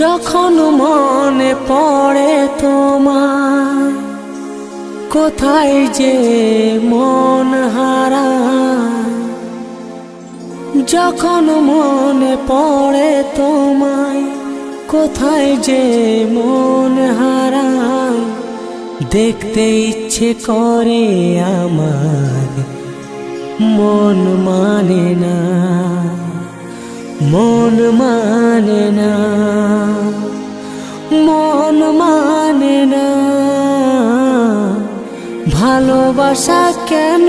যখন মনে পড়ে তোমার, কোথায় যে মন হারায়। যখন মনে পড়ে তোমায়, কোথায় যে মন হারায়। দেখতে ইচ্ছে করে আমার, মন মানে না, মন মানে না, মন মানে না। ভালোবাসা কেন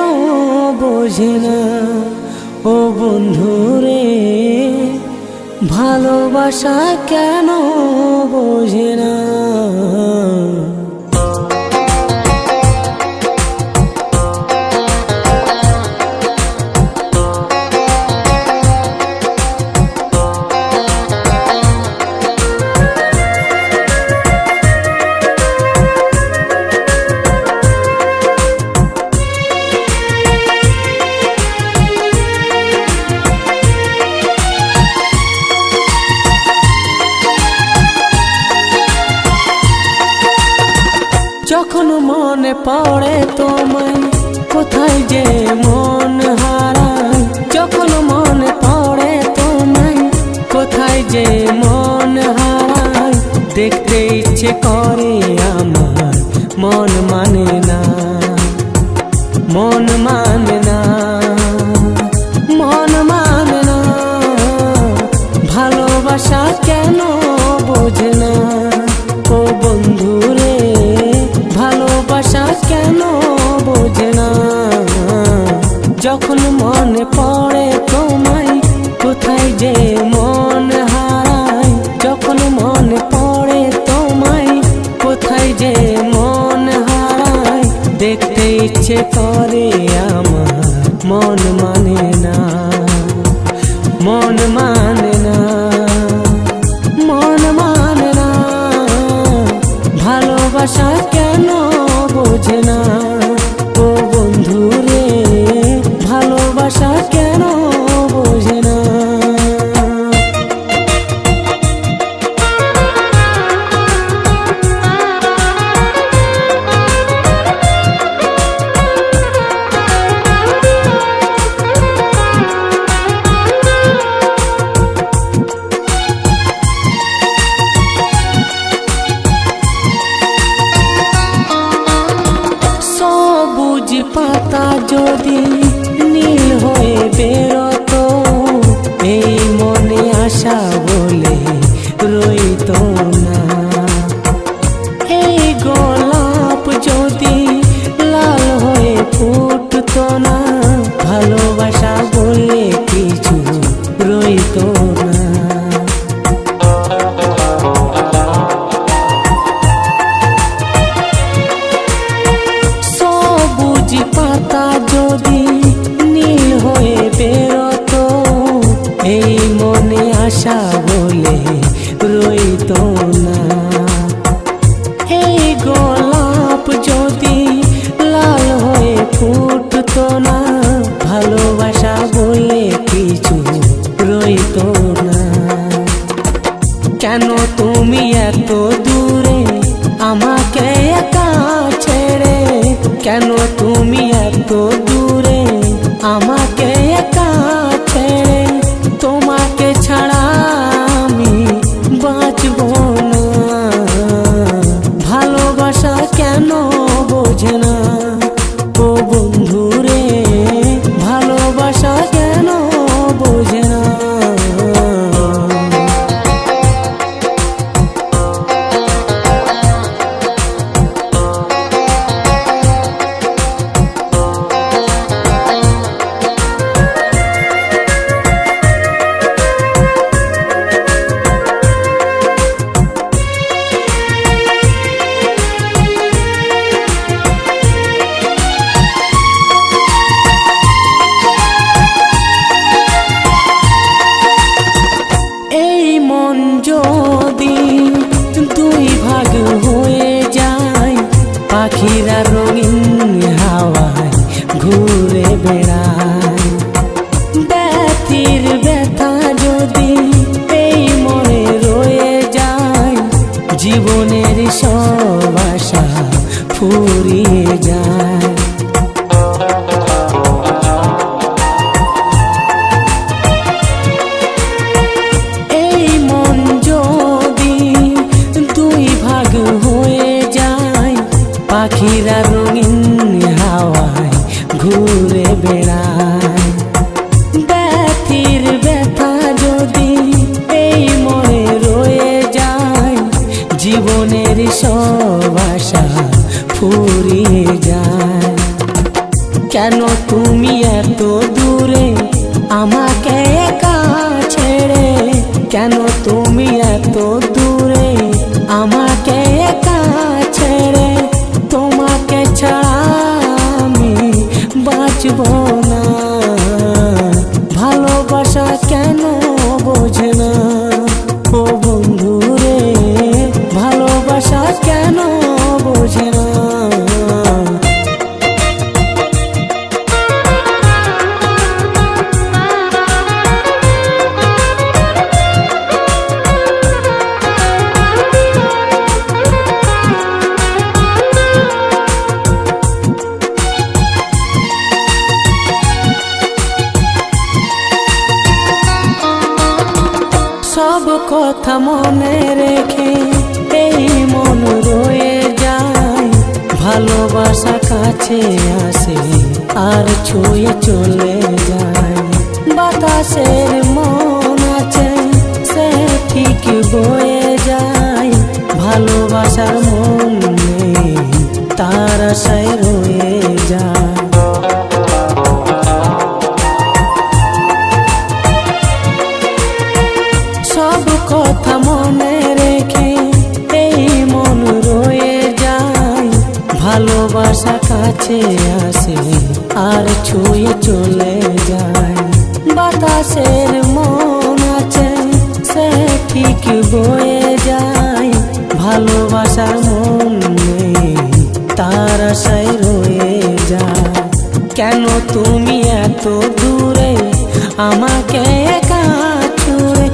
বোঝে না ও বন্ধুরে, ভালোবাসা কেন বোঝে না। যখন মনে পড়ে তোমায়, কোথায় যে মন হারায়। যখন মনে পড়ে তোমায়, কোথায় যে মন হারায়। দেখতে ইচ্ছে করে আমার, মন মানে না, মন মানে না, মন মানে না। ভালোবাসা কেন বোঝে না ও বন্ধুরে, ভালোবাসা কেন বোঝে না। যখন মনে পড়ে তোমায়, কোথায় যে মন হারায়। যখন মনে পড়ে তোমায়, কোথায় যে মন হারায়। দেখতে ইচ্ছে করে আমার, মন মানে না, মন মানে না, মন মানে না। ভালোবাসা কেন বোঝে না ও বন্ধুরে, ভালোবাসা কেন বোঝে না। সবুজ পাতা যদি নীল হয়ে বেরোতো, এই মনে আশা বলে রইতো না। এই গোলাপ যদি লাল হয়ে ফুটতো না, ভালোবাসা বলে কিছু রইতো না। পাতা যদি নীল হয়ে বেরোতো, এই মনে আশা বলে রইতো না। এই গোলাপ যদি লাল হয়ে ফুটতো না, ভালোবাসা বলে কিছু রইতো না। কেন তুমি এত দূরে আমাকে একা ছেড়ে, কেন তুমি এত দূরে আমাকে একা ছেড়ে। তোমাকে ছাড়া আমি বাঁচবো না। ভালোবাসা কেন বোঝে না ও বন্ধুরে, ভালোবাসা কেন বোঝে না। ঘুরে বেড়ায়। ব্যথির ব্যথা যদি এই মনে রয়ে যায়, জীবনের সব আশা ফুরিয়ে যায়। কেন তুমি এত দূরে আমাকে একা ছেড়ে, কেন তুমি এত দূরে আমাকে একা ছেড়ে, তোমাকে ছাড়া আমি বাঁচব না। ভালোবাসা কেন বোঝে না ও বন্ধু রে, ভালোবাসা কেন বোঝে না। সব কথা মনে রেখে এই মন রয়ে যায়, ভালোবাসা কাছে আসে আর ছুঁয়ে চলে যায়। বাতাসের মন আছে সে ঠিক বয়ে যায়, ভালোবাসার মন নেই তার আশায় রয়ে যায়। সব কথা মনে রেখে এই মন রয়ে যায়, ভালোবাসা কাছে আসে আর ছুঁয়ে চলে যায়। বাতাসের মন আছে সে ঠিক বয়ে যায়, ভালোবাসার মন নেই তার আশায় রয়ে যায়। কেন তুমি এত দূরে আমাকে একা ছুঁড়ে,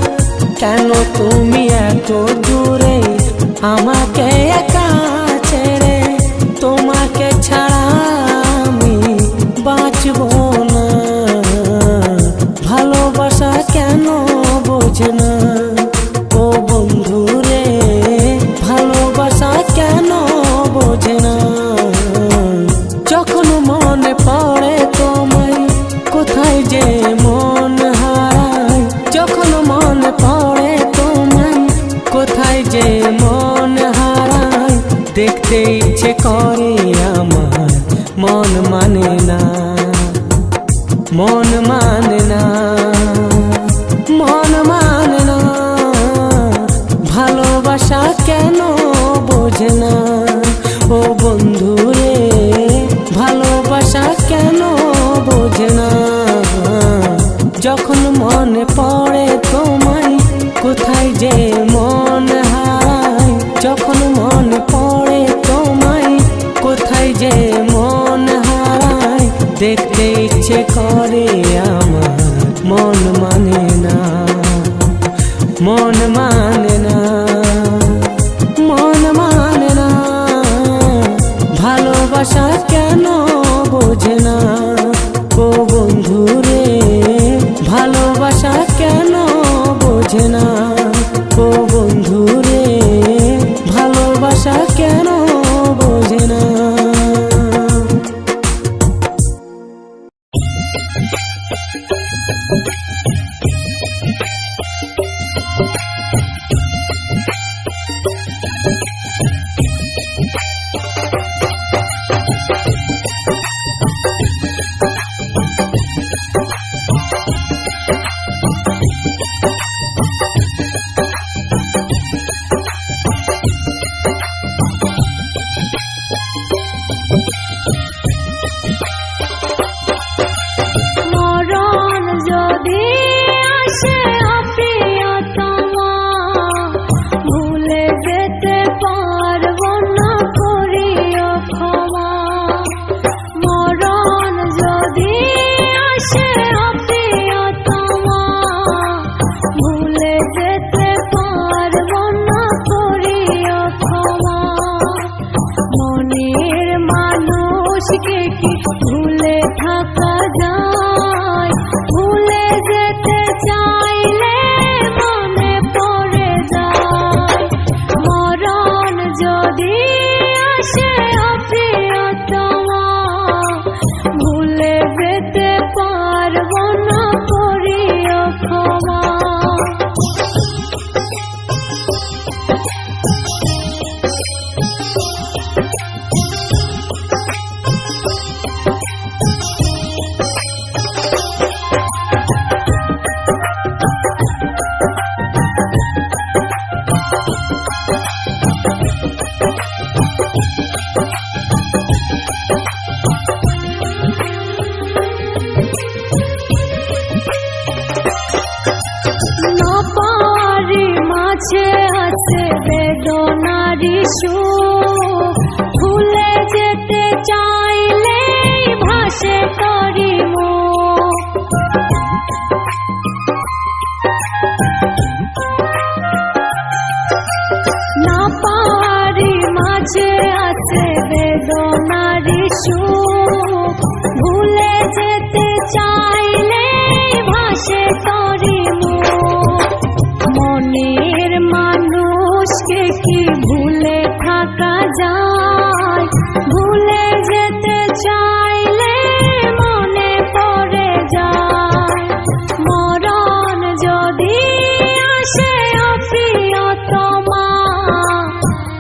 কেন তুমি এত দূরে আমাকে একা ছেড়ে, তোমাকে ছাড়া আমি বাঁচব না। ভালোবাসা কেন বোঝে না ও বন্ধু রে, ভালোবাসা কেন বোঝে না। যখন মনে পড়ে তোমায় কোথায় যে মন হারায়, যখন মনে পড়ে তোমায় কোথায় যে মন হারায়, দেখতে ইচ্ছে করে আমার মন মানে না, মন মানে না, মন মানে না। ভালোবাসা কেন বোঝে না ও বন্ধু রে, ভালোবাসা কেন বোঝে না। যখন মনে পড়ে তোমায় কোথায় যে মন হারায়, যখন মনে পড়ে তোমায় কোথায় যে মন হারায়, দেখতে ইচ্ছে করে আমার মন মানে না, মন মানে না, মন মানে না। ভালোবাসা কেন বোঝে না ও বন্ধু রে, ভালোবাসা কেন বোঝে না ও বন্ধু রে, ভালোবাসা কেন বোঝে না। ভুলে সুখ ভুলে যেতে চাইলে ভাসে তোরি মুখ। না পারি মাঝে আছে বেদনারি সুখ ভুলে যেতে চাইলে ভাসে তোরি মুখ। মনের মানুষকে কি ভুলে থাকা যায়, ভুলে যেতে চাইলে মনে পড়ে যায়। মরণ যদি আসে অপ্রিয়তমা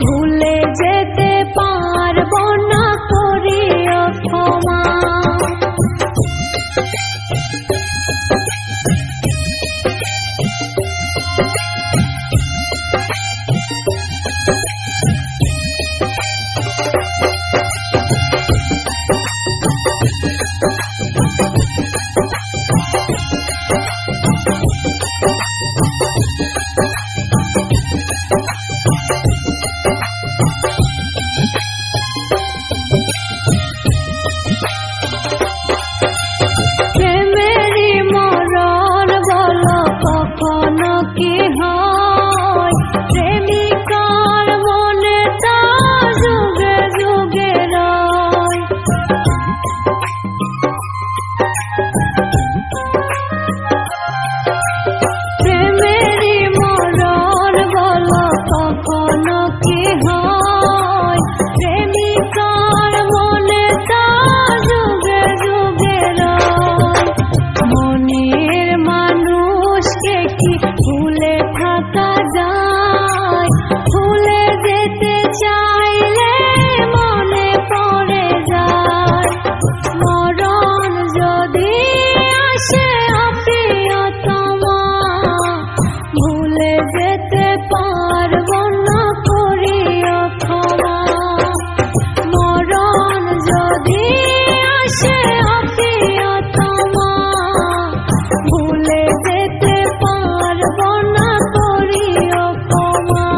ভুলে যেতে পারবো না করিও ক্ষমা। প্রেমেরই মরণ বলো কখনো কি হয়, প্রেমিকার মনে তা যুগে যুগে রয়। প্রেমেরই মরণ বলো কখনো কি হয়, প্রেমিকার মনে তা যুগে যুগে রয়। মনের মানুষকে কি ভুলে থাকা যায়, ভুলে যেতে চাইলে মনে পড়ে যায়। মরণ যদি আসে অপ্রিয়তমা ভুলে যেতে পারবো না করিও ক্ষমা। মরণ যদি আসে অপ্রিয়তমা ভুলে যেতে পারবো না করিও ক্ষমা।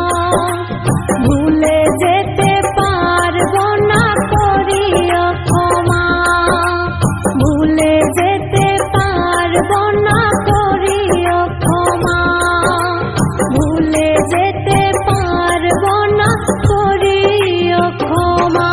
ভুলে যেতে পারবো না করিও ক্ষমা। ভুলে যেতে পারবো না করিও ক্ষমা। ভুলে যেতে পারবো না করিও ক্ষমা।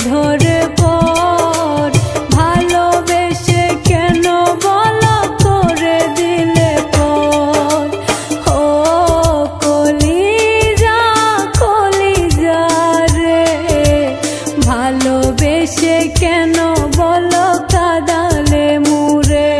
ধরে পর ভালোবেসে কেন বলো করে দিলে পর ও কলিজা কলিজা রে ভালোবেসে কেন বলো কাঁদালে মুরে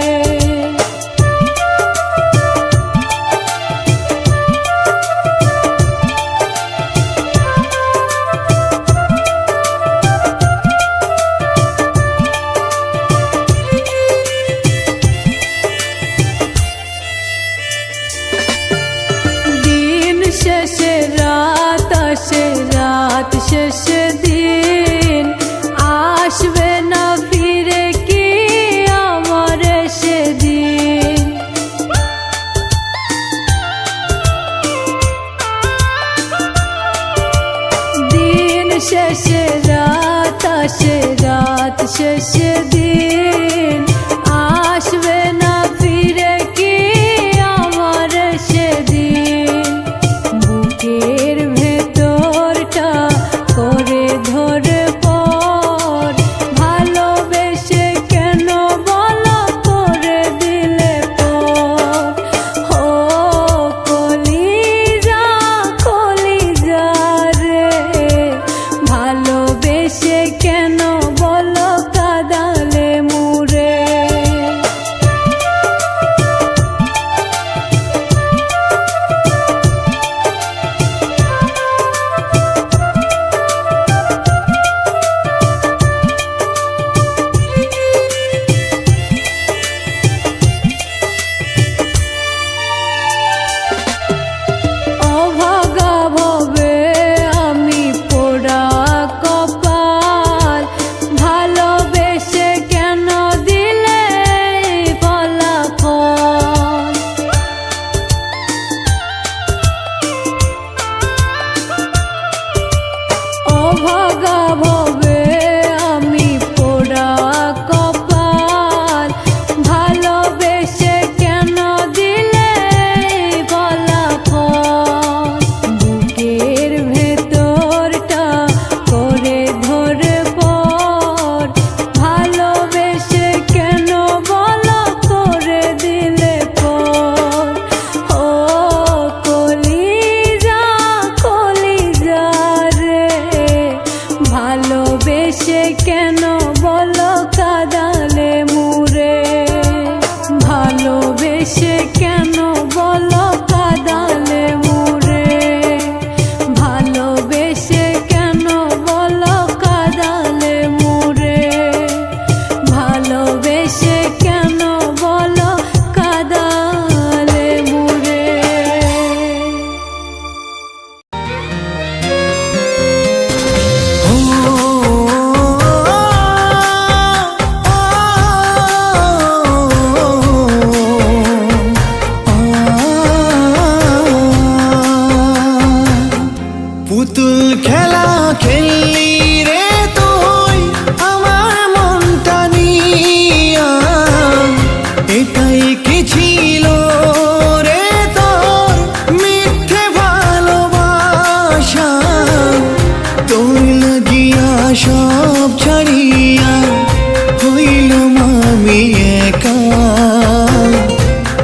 শেষে রাত আসে রাত শেষে দিন আসবে না ফিরে কি আমার সেদিন দিন শেষে রাত আসে রাত শেষে দিন আসবে না ফিরে কি আমার সেদিন বুকের ভেতরটা করে ধরে পর ভালোবেসে কেন বলো করে দিলে পর ও কলিজা কলিজা রে ভালোবেসে কেন বলো কাঁদালে মুরে অভাগা ভবে আমি পোড়া কপাল ভালোবেসে কেন দিলে ফলাফল অভাগা ভবে আমি পোড়া কপাল ভালোবেসে কেন দিলে ফলাফল বুকের ভেতরটা করে ধরে পর ভালোবেসে কেন বলো করে দিলে পর ও কলিজা কলিজা রে ভালোবেসে কেন বলো কাঁদালে মুরে ভালোবেসে কেন বলো কাঁদালে মুরে ভালোবেসে কেন বলো কাঁদালে মুরে ভালোবেসে কেন বলো কাঁদালে মুরে পুতুল খেলা খেললি রে তুই আমার মনটা নিয়া এটাই কি ছিল রে তোর মিথ্যে ভালোবাসা তোর লাগিয়া সব ছাড়িয়া হইলাম আমি একা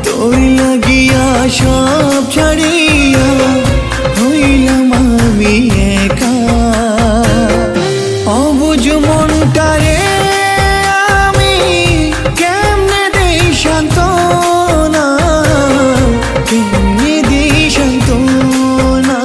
তোর লাগিয়া সব ছাড়িয়া হইলাম আমি একা অবুঝ মনটারে আমি কেমনে দেই সান্ত্বনা কেমনে দেই সান্ত্বনা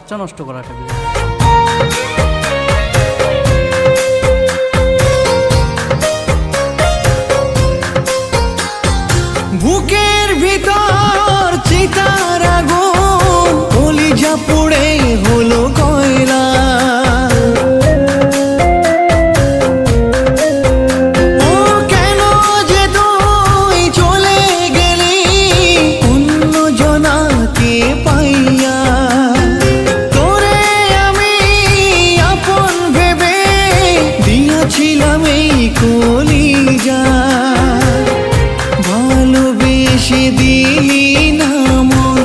বাচ্চা নষ্ট করাটা বিয়ে। বুকের ভিতর চিতার আগুন, কলিজা পুড়ে হলো কয়লা। ও কেন যে তুই চলে গেলি অন্য জনাকে পাইয়া। তোরে আমি আপন ভেবে দিয়াছিলাম এই কলিজা, ভালোবেসে দিলি না মন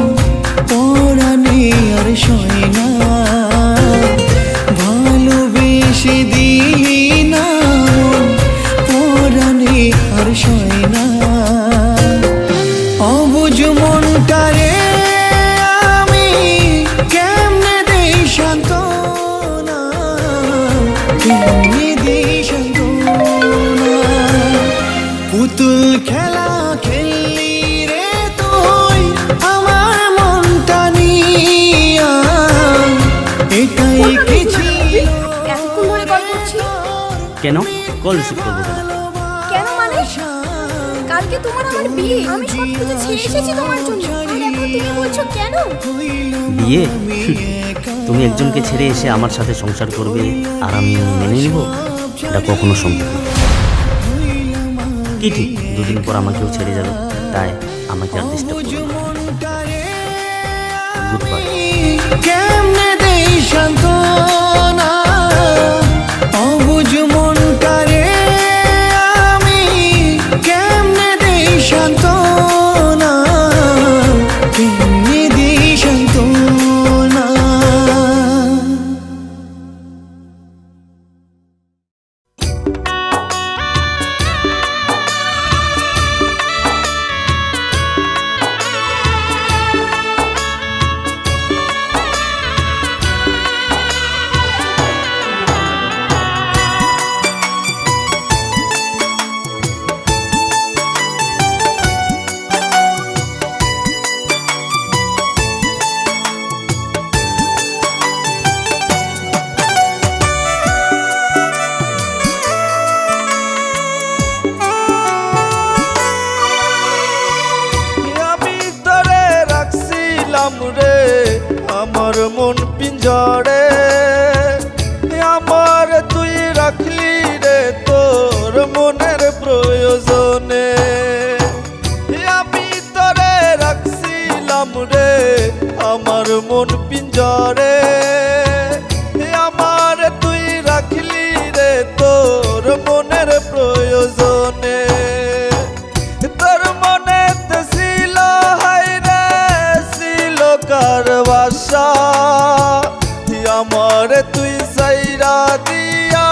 পরাণে আর সয় না। ভালোবেসে দিলি না মন পরাণে আর সয় না। অবুঝ মনটারে আমি কেমনে দেই সান্ত্বনা, কেমনে দেই সান্ত্বনা। পুতুল খেলা খেললি রে তুই আমার মনটা নিয়া, এটাই কি ছিল এতক্ষণ ধরে কল করছি কেন কল রিসিভ করবো কেন? কেন? মানে কালকে তোমার আমার বিয়ে, আমি সব কিছু ছেড়ে এসেছি তোমার জন্য, আর এখন তুমি বলছো কেন? বিয়ে? তুমি একজনকে ছেড়ে এসে আমার সাথে সংসার করবে আর আমি মেনে নিব? এটা কখনো সম্ভব না। কি ঠিক দুদিন পর আমাকেও ছেড়ে যাবে, তাই আমাকে আর ডিস্টার্ব করবে না। Good bye. কেমনে দেই সান্ত্বনা, অবুঝ মনটারে আমি কেমনে দেই সান্ত্বনা, কেমনে দেই সান্ত্বনা। আমি তোরে রাখছিলাম রে আমার মন পিঞ্জরে, আমার তুই রাখলি রে তোর মনের প্রয়োজনে। আমি তোরে রাখছিলাম রে আমার মন পিঞ্জরে, আমার তুই রাখলি রে তোর মনের প্রয়োজনে। তোর মনেতে ছিল হায় রে ছিল কার বাসা, আমার তুই সাইরা দিয়া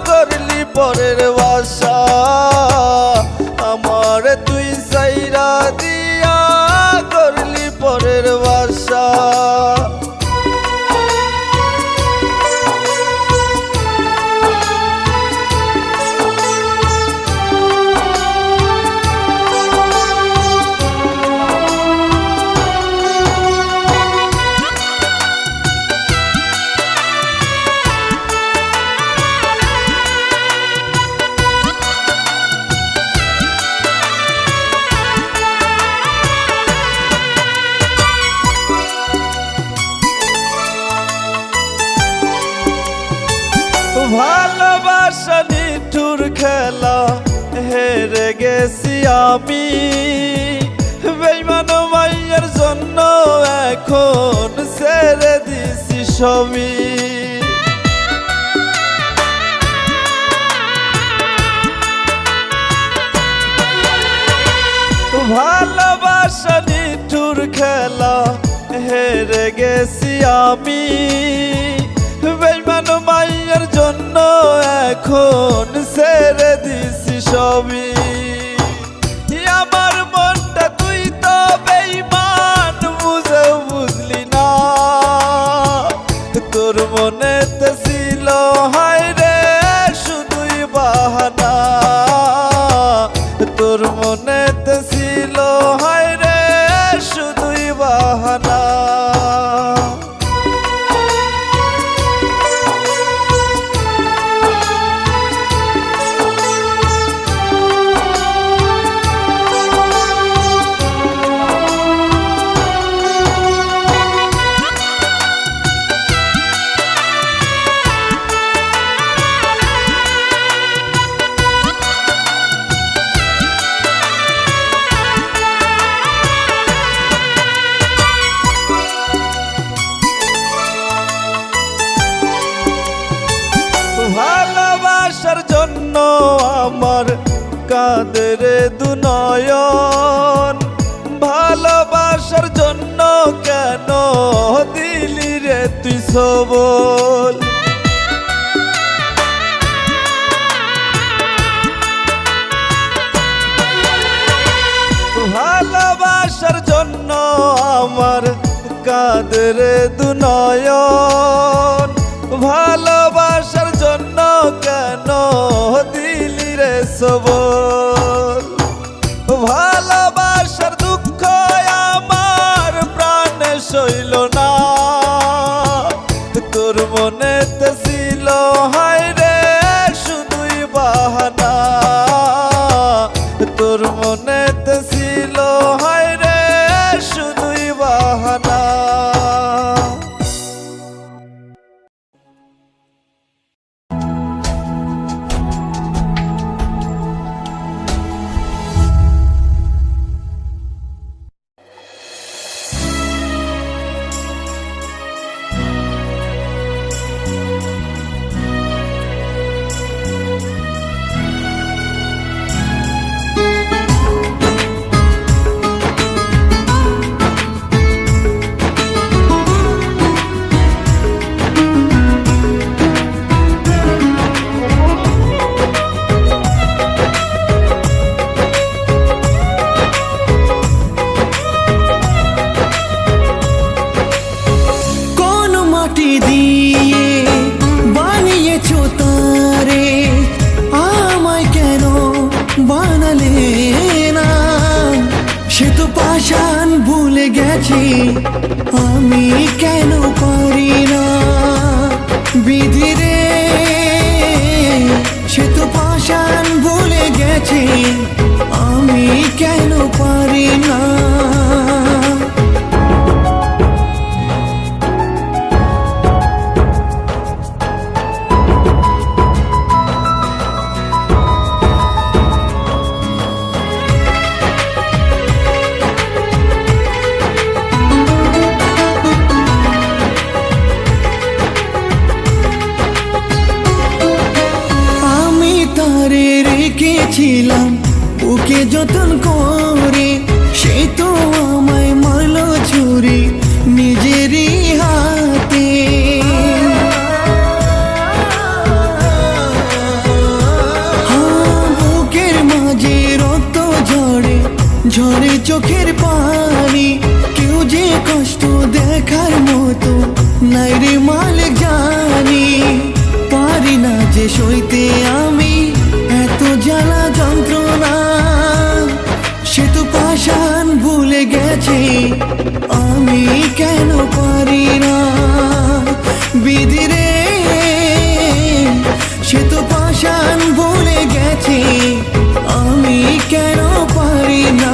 করলি পরের বাসা। আমার তুই সাইরা দিয়া করলি পরের বাসা। ভালোবাসা নিঠুর খেলা হেরে গেছি আমি, বেইমান মাইয়ার জন্য এখন ছেড়ে দিছি সবই। ভালোবাসা নিঠুর খেলা হেরে গেছি আমি, বেইমান মাইয়ার জন্য এখন ছেড়ে দিছি সবই। আমার মনটা তুই তো বেইমান বুঝেও বুঝলি না, তোর মনেতে ছিল হায় রে শুধুই বাহানা। তোর মনেতে ছিল হায় রে শুধুই বাহানা। জন্য আমার কাঁদের দুনয়ন, ভালোবাসার জন্য কেন দিলি রে তুই সবল। ভালোবাসার জন্য আমার কাঁদের দুনয়ন, ভালোবাসার জন্য কেন দিলি রে সবল। ভালোবাসার দুঃখ আমার প্রাণে সইল না, তোর মনেতে ছিল হায় রে শুধুই বাহানা, তোর মনেতে ছিল হায় রে শুধুই বাহানা। আমি কেন পারি না বিধি রে, সে তো পাষাণ ভুলে গেছে, আমি কেন পারি না। রেখেছিলাম ওকে যতন করে, সে তো আমায় মারল ছুরি নিজেরই হাতে। বুকের মাঝে রক্ত ঝরে ঝরে চোখের পানি, কেউ যে কষ্ট দেখার মতো নাই রে মালিক জানি। পারি না যে সইতে আমি এত জ্বালা যন্ত্রণা, সে তো পাষাণ ভুলে গেছে, আমি কেন পারি না বিধি রে, সে তো পাষাণ ভুলে গেছে, আমি কেন পারি না।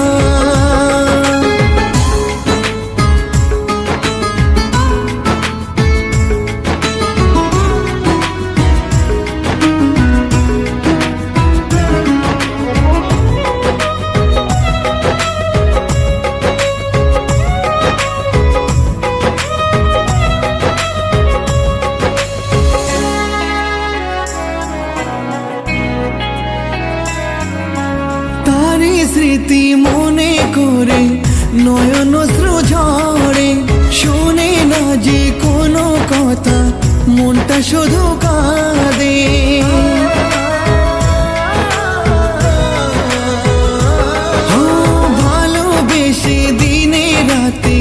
স্মৃতি মনে করে নয়ন অশ্রু ঝরে, শোনে না যে কোনো কথা, মনটা শুধু কাঁদে। ভালোবেসে দিনে রাতে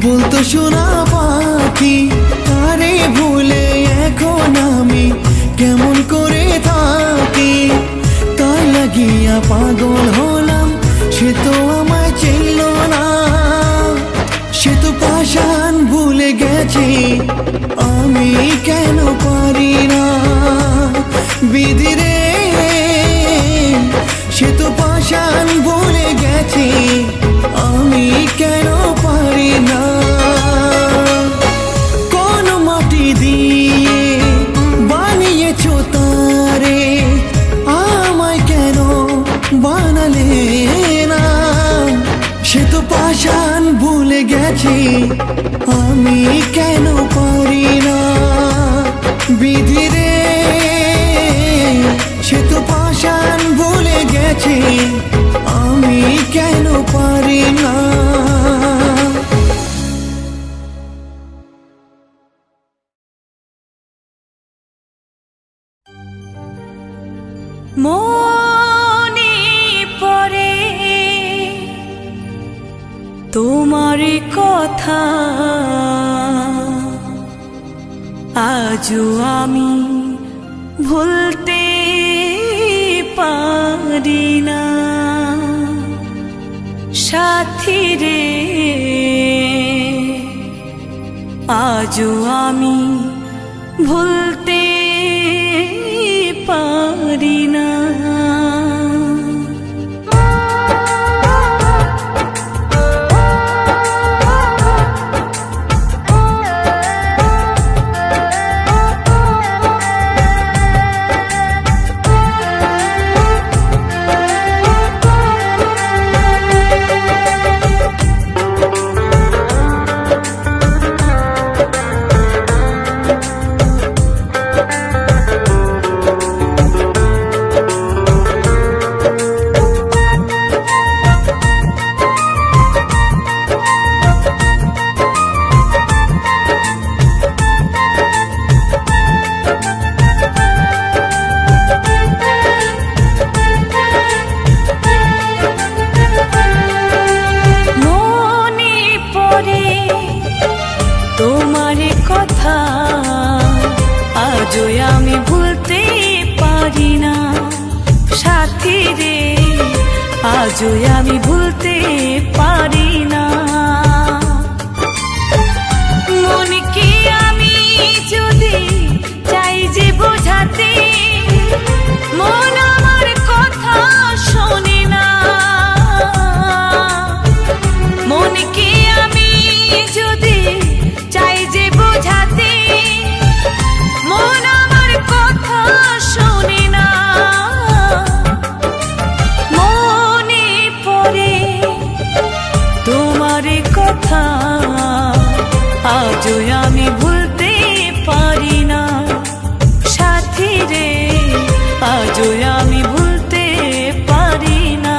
বলতো সোনা পাখি, তারে ভুলে এখন আমি কেমন করে থাকি। তার লাগিয়া পাগল হলাম, সে তো আমায় চিনল না, সে তো পাষাণ ভুলে গেছে, আমি কেন পারি না বিধি রে, সে তো পাষাণ ভুলে গেছে, আমি কেন পারি না। কোন মাটি দিয়ে বানিয়েছো তারে, আমায় কেন বানালে না, সে তো পাষাণ ভুলে গেছে, আমি কেন পারি না বিধি রে, সে তো মনে পড়ে তোমার কথা, আজও আমি ভুলতে পারি না। সাথী রে, আজও আমি ভুলতে পারি না। তোমার কথা আজও আমি ভুলতে পারি না। সাথী রে, আজও আমি ভুলতে পারি না। মনকে আমি যদি চাই যে বোঝাতে, মন আমার কথা শোনে না। মনকে আমি যদি চাই যে বোঝাতে, মন আমার কথা শোনে না। মনে পড়ে তোমার কথা, আজও আমি ভুলতে পারি না। সাথী রে, আজও আমি ভুলতে পারি না।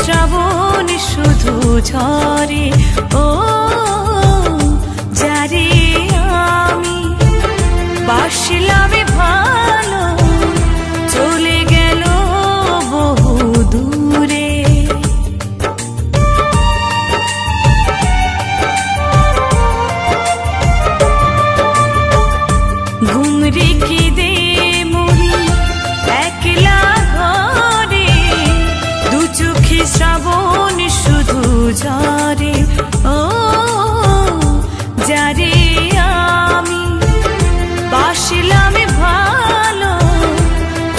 শ্রাবণ শুধু ঝরে, ও যারে আমি বাসলাম ভালো, চলে গেল বহু দূরে। ঘুম রেখে দে মরি একলা ঘরে, দু চোখে শ্রাবণ শুধু ঝরে, ও যারে আমি বাসলাম ভালো,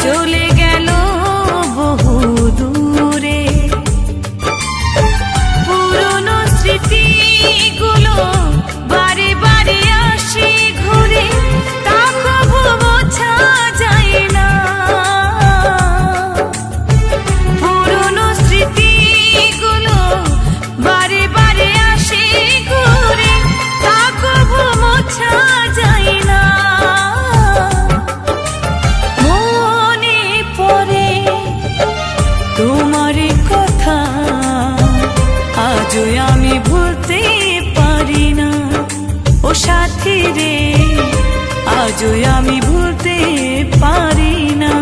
চলে গেল বহু দূরে। পুরনো স্মৃতিগুলো বারে বারে আসে ঘুরে, তা কবু বোঝা যায় না। পুরনো স্মৃতিগুলো বারে বারে আসে ঘুরে, তা কবু বোঝা যায় না। মনে পড়ে তোমার কথা, আজও আমি ভুলতে পারি না। ও সাথী রে, আজও আমি ভুলতে পারি না।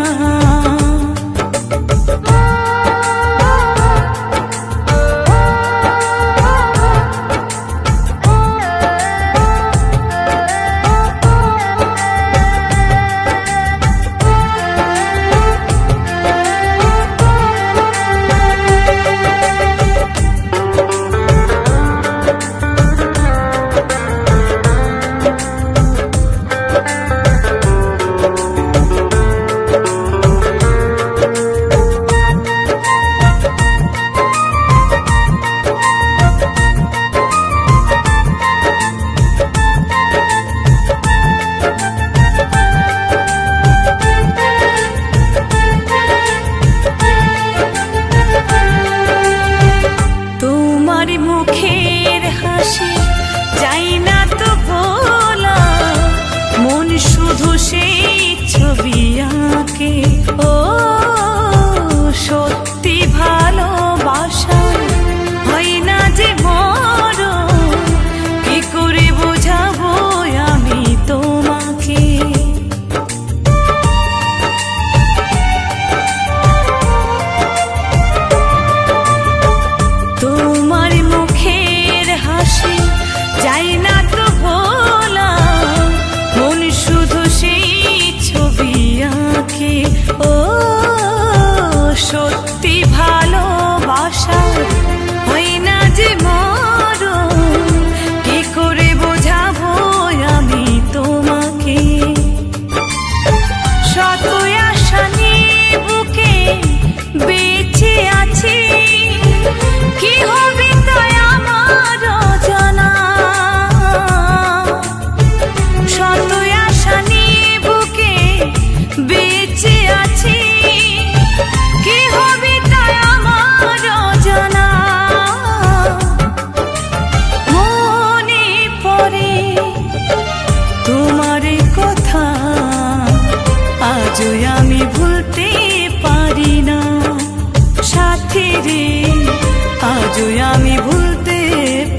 আজও আমি ভুলতে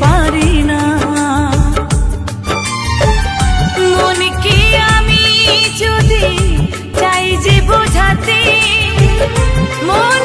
পারি না। মনকে আমি যদি চাই যে বোঝাতে, মন